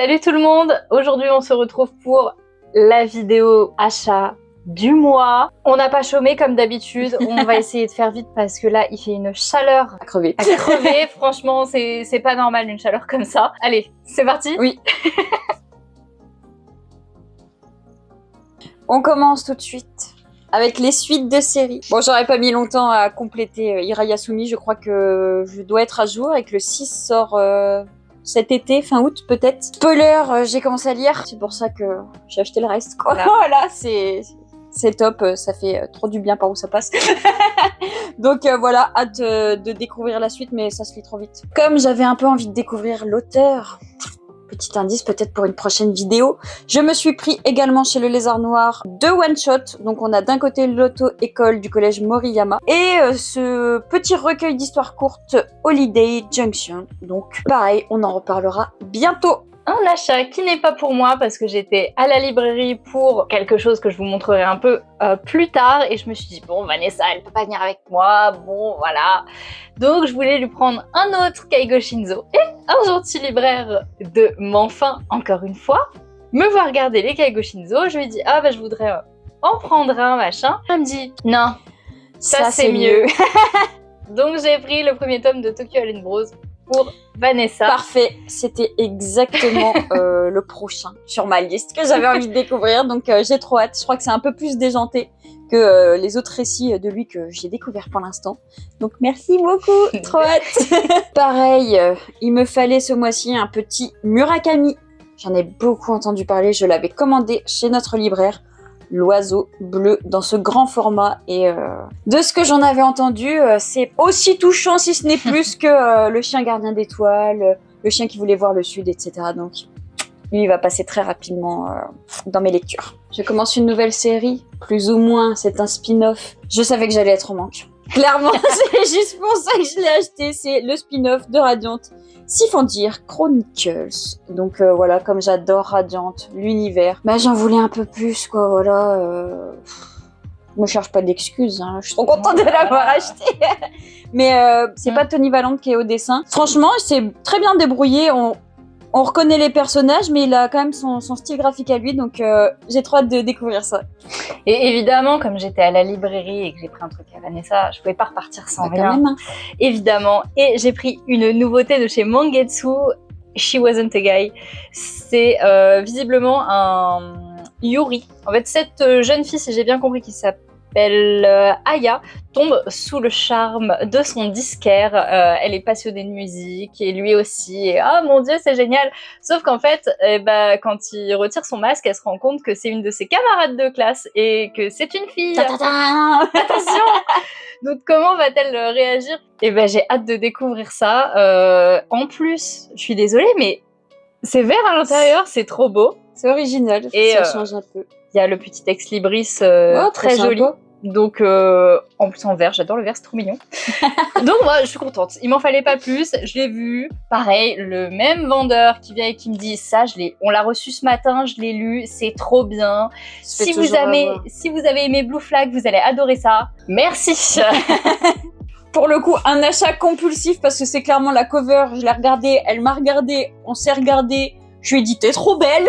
Salut tout le monde! Aujourd'hui on se retrouve pour la vidéo achat du mois. On n'a pas chômé comme d'habitude, on va essayer de faire vite parce que là il fait une chaleur à crever. Franchement c'est pas normal une chaleur comme ça. Allez, c'est parti? Oui. On commence tout de suite avec les suites de séries. Bon, j'aurais pas mis longtemps à compléter Hirayasumi, je crois que je dois être à jour et que le 6 sort cet été, fin août peut-être. Spoiler, j'ai commencé à lire, c'est pour ça que j'ai acheté le reste, quoi. Voilà, c'est top, ça fait trop du bien par où ça passe. Donc voilà, hâte de découvrir la suite, mais ça se lit trop vite. Comme j'avais un peu envie de découvrir l'auteur, petit indice peut-être pour une prochaine vidéo, je me suis pris également chez le Lézard Noir 2 one-shot. Donc on a d'un côté l'auto-école du collège Moriyama et ce petit recueil d'histoires courtes Holiday Junction. Donc pareil, on en reparlera bientôt. Un achat qui n'est pas pour moi parce que j'étais à la librairie pour quelque chose que je vous montrerai un peu plus tard et je me suis dit bon, Vanessa elle peut pas venir avec moi, bon voilà, donc je voulais lui prendre un autre Keigo Shinzo et un gentil libraire de Manfin, encore une fois, me voit regarder les Keigo Shinzo. Je lui dis ah bah je voudrais en prendre un machin. Elle me dit non, ça c'est mieux. Donc j'ai pris le premier tome de Tokyo Allen Bros pour Vanessa. Parfait, c'était exactement le prochain sur ma liste que j'avais envie de découvrir, donc j'ai trop hâte. Je crois que c'est un peu plus déjanté que les autres récits de lui que j'ai découvert pour l'instant. Donc merci beaucoup, trop hâte. Pareil, il me fallait ce mois-ci un petit Murakami. J'en ai beaucoup entendu parler, je l'avais commandé chez notre libraire. L'oiseau bleu dans ce grand format et de ce que j'en avais entendu, c'est aussi touchant si ce n'est plus que le chien gardien d'étoiles, le chien qui voulait voir le sud, etc. Donc lui il va passer très rapidement dans mes lectures. Je commence une nouvelle série, plus ou moins c'est un spin-off. Je savais que j'allais être en manque. Clairement, c'est juste pour ça que je l'ai acheté, c'est le spin-off de Radiant. Sifandir Chronicles. Donc voilà, comme j'adore Radiant, l'univers, bah j'en voulais un peu plus, quoi, voilà. Je me cherche pas d'excuses, hein. Je suis trop contente de l'avoir acheté. Mais c'est pas Tony Valente qui est au dessin. Franchement, c'est très bien débrouillé, on reconnaît les personnages, mais il a quand même son style graphique à lui, donc j'ai trop hâte de découvrir ça. Et évidemment, comme j'étais à la librairie et que j'ai pris un truc à Vanessa, je pouvais pas repartir sans rien. Quand même, hein. Évidemment. Et j'ai pris une nouveauté de chez Mangetsu, She Wasn't a Guy. C'est visiblement un Yuri. En fait, cette jeune fille, si j'ai bien compris, qui s'appelle Aya, tombe sous le charme de son disquaire. Elle est passionnée de musique et lui aussi. Et oh mon dieu, c'est génial! Sauf qu'en fait, quand il retire son masque, elle se rend compte que c'est une de ses camarades de classe et que c'est une fille. Attention! Donc comment va-t-elle réagir? Et ben j'ai hâte de découvrir ça. En plus, je suis désolée, mais c'est vert à l'intérieur, c'est trop beau. C'est original, et ça change un peu. Il y a le petit ex libris très sympa. joli. Donc, en plus en vert, j'adore le vert, c'est trop mignon. Donc moi, je suis contente. Il m'en fallait pas plus, je l'ai vu. Pareil, le même vendeur qui vient et qui me dit ça, on l'a reçu ce matin, je l'ai lu, c'est trop bien. Si vous avez aimé Blue Flag, vous allez adorer ça. Merci. Pour le coup, un achat compulsif parce que c'est clairement la cover. Je l'ai regardée, elle m'a regardé, on s'est regardé. Je lui ai dit t'es trop belle.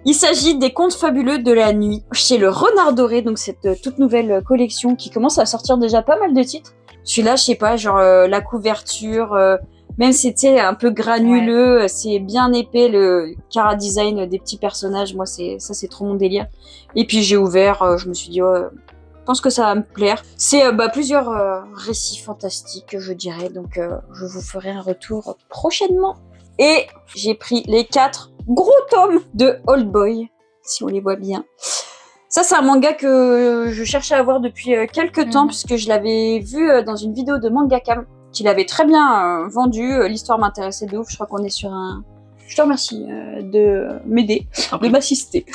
Il s'agit des Contes fabuleux de la nuit chez le Renard Doré, donc cette toute nouvelle collection qui commence à sortir déjà pas mal de titres. Celui-là, je sais pas, genre la couverture, même si c'était un peu granuleux, ouais. C'est bien épais, le chara design des petits personnages, moi c'est trop mon délire. Et puis j'ai ouvert, je me suis dit je pense que ça va me plaire. C'est plusieurs récits fantastiques, je dirais, donc je vous ferai un retour prochainement. Et j'ai pris les 4 gros tomes de Old Boy, si on les voit bien. Ça, c'est un manga que je cherchais à voir depuis quelques temps, puisque je l'avais vu dans une vidéo de Mangakam, qui l'avait très bien vendu. L'histoire m'intéressait de ouf. Je crois qu'on est sur un... Je te remercie de m'aider, de m'assister.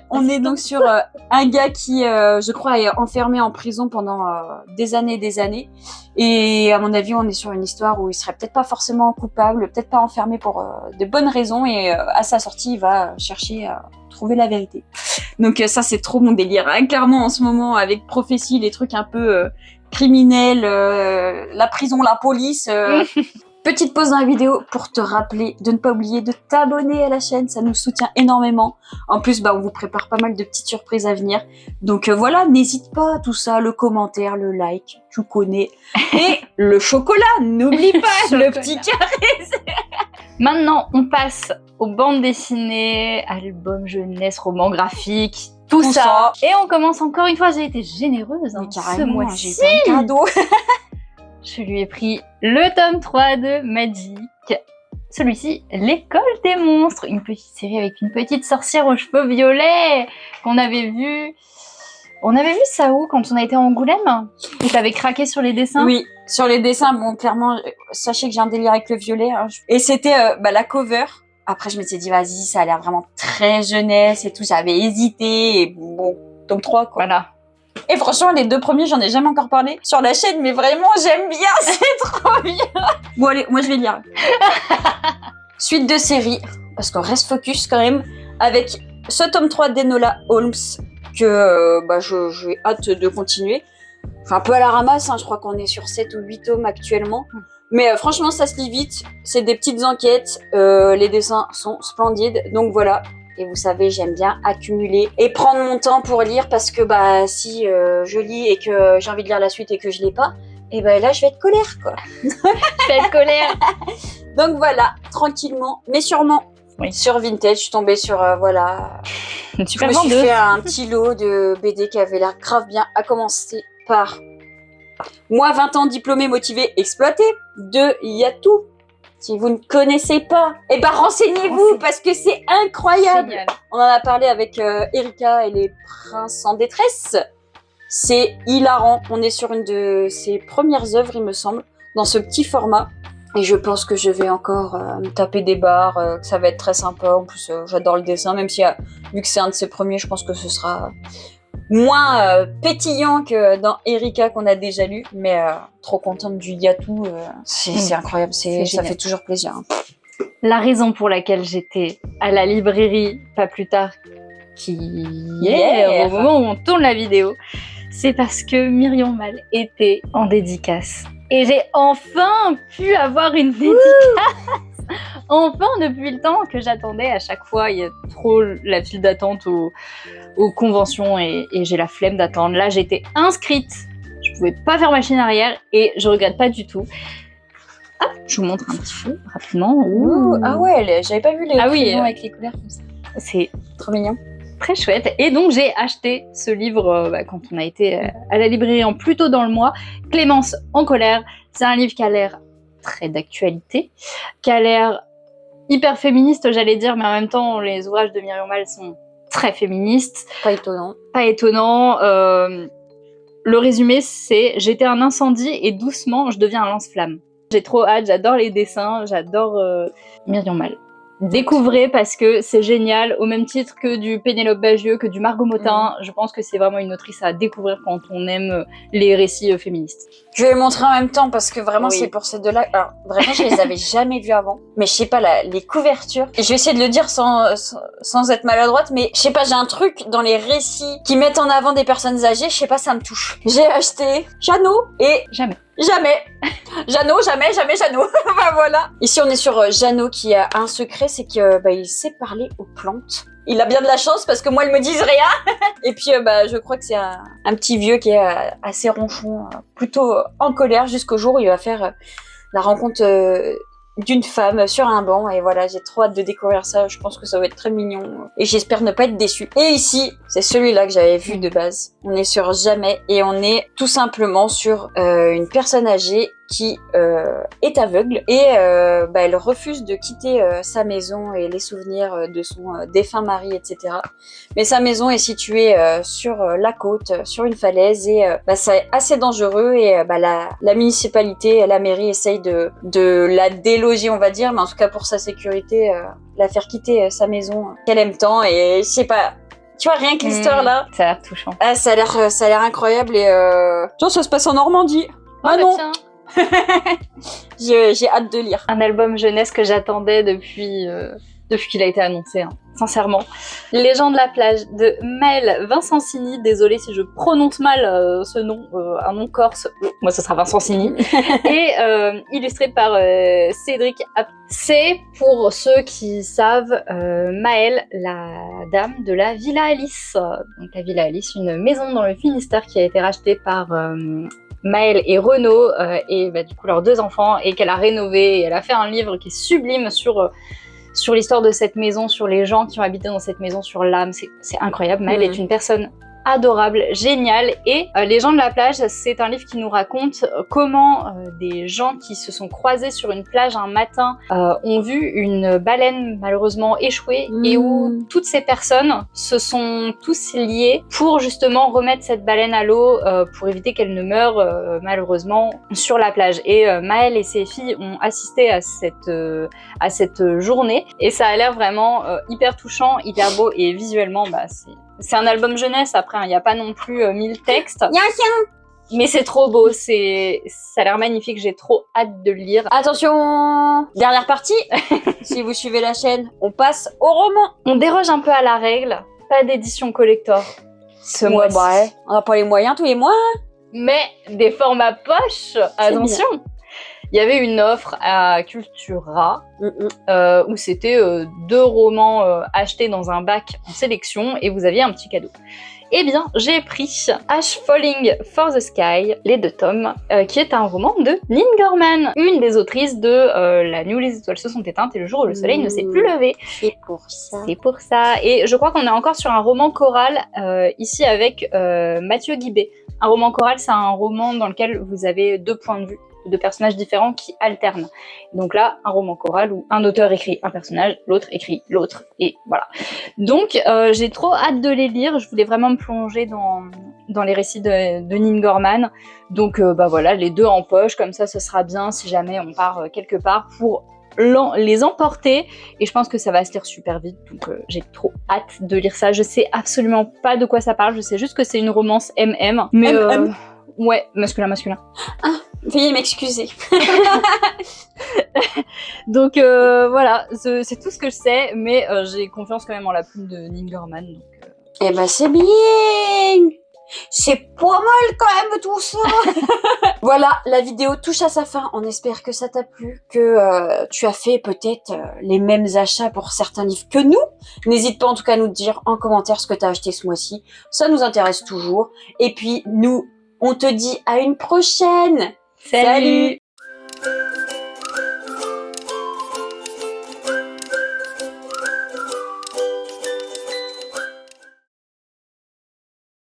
On est donc sur un gars qui, je crois, est enfermé en prison pendant des années. Et à mon avis, on est sur une histoire où il serait peut-être pas forcément coupable, peut-être pas enfermé pour de bonnes raisons. Et à sa sortie, il va chercher à trouver la vérité. Donc ça, c'est trop mon délire. Hein. Clairement, en ce moment, avec Prophétie, les trucs un peu criminels, la prison, la police... Petite pause dans la vidéo pour te rappeler de ne pas oublier de t'abonner à la chaîne, ça nous soutient énormément. En plus, on vous prépare pas mal de petites surprises à venir. Donc voilà, n'hésite pas, tout ça, le commentaire, le like, tu connais. Et le chocolat, n'oublie pas, le petit carré. Maintenant, on passe aux bandes dessinées, albums jeunesse, romans graphiques, tout ça. Et on commence encore une fois, j'ai été généreuse ce mois-ci. J'ai eu un cadeau. Je lui ai pris le tome 3 de Magic. Celui-ci, L'école des monstres, une petite série avec une petite sorcière aux cheveux violets qu'on avait vu. On avait vu ça où quand on a été à Angoulême? Et t'avais craqué sur les dessins? Oui, sur les dessins, bon, clairement, sachez que j'ai un délire avec le violet. Hein. Et c'était la cover. Après, je m'étais dit, vas-y, ça a l'air vraiment très jeunesse et tout. J'avais hésité. Et bon, tome 3, quoi. Voilà. Et franchement, les 2 premiers, j'en ai jamais encore parlé sur la chaîne, mais vraiment, j'aime bien, c'est trop bien. Bon, allez, moi, je vais lire. Suite de série, parce qu'on reste focus quand même, avec ce tome 3 d'Enola Holmes, que j'ai hâte de continuer. Enfin, un peu à la ramasse, hein, je crois qu'on est sur 7 ou 8 tomes actuellement. Mais franchement, ça se lit vite, c'est des petites enquêtes, les dessins sont splendides, donc voilà. Et vous savez, j'aime bien accumuler et prendre mon temps pour lire parce que si je lis et que j'ai envie de lire la suite et que je l'ai pas, et là je vais être colère quoi. Je vais être colère. Donc voilà, tranquillement, mais sûrement. Oui. Sur Vintage, je suis tombée sur je me suis fait un petit lot de BD qui avait l'air grave bien, à commencer par Moi 20 ans diplômé, motivé, exploité de Yatou. Si vous ne connaissez pas, renseignez-vous parce que c'est incroyable. Génial. On en a parlé avec Erika et les princes en détresse. C'est hilarant. On est sur une de ses premières œuvres, il me semble, dans ce petit format. Et je pense que je vais encore me taper des barres, que ça va être très sympa. En plus, j'adore le dessin, même si vu que c'est un de ses premiers, je pense que ce sera moins pétillant que dans Erika qu'on a déjà lu, mais trop contente du Yatou, c'est incroyable, ça fait toujours plaisir. Hein. La raison pour laquelle j'étais à la librairie pas plus tard qu'hier, au moment où on tourne la vidéo, c'est parce que Myriam Mal était en dédicace. Et j'ai enfin pu avoir une dédicace. Enfin, depuis le temps que j'attendais, à chaque fois, il y a trop la file d'attente aux conventions et j'ai la flemme d'attendre. Là, j'étais inscrite, je pouvais pas faire machine arrière et je regrette pas du tout. Ah, je vous montre un petit peu rapidement. Ouh. Ah ouais, j'avais pas vu les crayons avec les couleurs comme ça. C'est trop mignon. Très chouette. Et donc, j'ai acheté ce livre quand on a été à la librairie plus tôt dans le mois. Clémence en colère. C'est un livre qui a l'air très d'actualité, qui a l'air hyper féministe, j'allais dire, mais en même temps, les ouvrages de Myriam Mal sont très féministes. Pas étonnant. Pas étonnant. Le résumé, c'est « J'étais un incendie et doucement, je deviens un lance-flamme ». J'ai trop hâte, j'adore les dessins, j'adore Myriam Mal. Découvrez parce que c'est génial, au même titre que du Pénélope Bagieux, que du Margot Motin. Je pense que c'est vraiment une autrice à découvrir quand on aime les récits féministes. Je vais les montrer en même temps parce que vraiment c'est pour ces deux-là. Alors vraiment je les avais jamais vus avant, mais je sais pas les couvertures. Et je vais essayer de le dire sans être maladroite, mais je sais pas, j'ai un truc dans les récits qui mettent en avant des personnes âgées, je sais pas, ça me touche. J'ai acheté Jeannot et Jamais. Jeannot, jamais Jeannot. Voilà. Ici, on est sur Jeannot qui a un secret, c'est que il sait parler aux plantes. Il a bien de la chance parce que moi, ils me disent rien. Et puis, je crois que c'est un petit vieux qui est assez ronchon, plutôt en colère jusqu'au jour où il va faire la rencontre d'une femme sur un banc. Et voilà, j'ai trop hâte de découvrir ça. Je pense que ça va être très mignon. Et j'espère ne pas être déçue. Et ici, c'est celui-là que j'avais vu de base. On est sur Jamais et on est tout simplement sur une personne âgée qui est aveugle et elle refuse de quitter sa maison et les souvenirs de son défunt mari, etc. Mais sa maison est située sur la côte, sur une falaise et c'est assez dangereux et la municipalité, la mairie essaye de la déloger, on va dire, mais en tout cas pour sa sécurité, la faire quitter sa maison qu'elle aime tant et je sais pas. Tu vois, rien que l'histoire là. Ça a l'air touchant. Ah, ça a l'air incroyable et tiens, ça se passe en Normandie. Ah non. Tiens. J'ai hâte de lire. Un album jeunesse que j'attendais depuis depuis qu'il a été annoncé, hein, sincèrement. Les gens de la plage de Maël Vincenzini, désolée si je prononce mal ce nom, un nom corse, moi ce sera Vincenzini, et illustré par Cédric App. C'est, pour ceux qui savent, Maël, la dame de la Villa Alice. Donc la Villa Alice, une maison dans le Finistère qui a été rachetée par Maël et Renaud, et bah, du coup leurs 2 enfants, et qu'elle a rénové, et elle a fait un livre qui est sublime sur l'histoire de cette maison, sur les gens qui ont habité dans cette maison, sur l'âme, c'est incroyable. Maël est une personne adorable, géniale, et Les gens de la plage, c'est un livre qui nous raconte comment des gens qui se sont croisés sur une plage un matin ont vu une baleine malheureusement échouer, et où toutes ces personnes se sont tous liés pour justement remettre cette baleine à l'eau, pour éviter qu'elle ne meure malheureusement sur la plage. Et Maël et ses filles ont assisté à cette journée, et ça a l'air vraiment hyper touchant, hyper beau, et visuellement bah, c'est un album jeunesse. Après, il n'y a pas non plus 1000 textes. Mais c'est trop beau, ça a l'air magnifique, j'ai trop hâte de le lire. Attention, dernière partie. Si vous suivez la chaîne, on passe au roman. On déroge un peu à la règle, pas d'édition collector ce mois-ci. Ouais, on n'a pas les moyens tous les mois. Mais des formats poche, attention. Il y avait une offre à Cultura où c'était 2 romans achetés dans un bac en sélection et vous aviez un petit cadeau. Eh bien, j'ai pris Ash Falling for the Sky, les 2 tomes, qui est un roman de Nin Gorman, une des autrices de La nuit où les étoiles se sont éteintes et le jour où le soleil ne s'est plus levé. C'est pour ça. C'est pour ça. Et je crois qu'on est encore sur un roman choral ici avec Mathieu Guibé. Un roman choral, c'est un roman dans lequel vous avez 2 points de vue de personnages différents qui alternent. Donc là, un roman choral où un auteur écrit un personnage, l'autre écrit l'autre, et voilà. Donc j'ai trop hâte de les lire, je voulais vraiment me plonger dans les récits de Nin Gorman. Donc bah voilà, les 2 en poche, comme ça ce sera bien si jamais on part quelque part pour les emporter, et je pense que ça va se lire super vite, donc j'ai trop hâte de lire ça. Je sais absolument pas de quoi ça parle, je sais juste que c'est une romance MM, mais ouais, masculin. Ah, veuillez m'excuser. Donc voilà, c'est tout ce que je sais, mais j'ai confiance quand même en la plume de Nin Gorman. Eh ben c'est bien. C'est pas mal quand même tout ça. Voilà, la vidéo touche à sa fin. On espère que ça t'a plu, que tu as fait peut-être les mêmes achats pour certains livres que nous. N'hésite pas en tout cas à nous dire en commentaire ce que tu as acheté ce mois-ci. Ça nous intéresse toujours. Et puis nous, on te dit à une prochaine. Salut.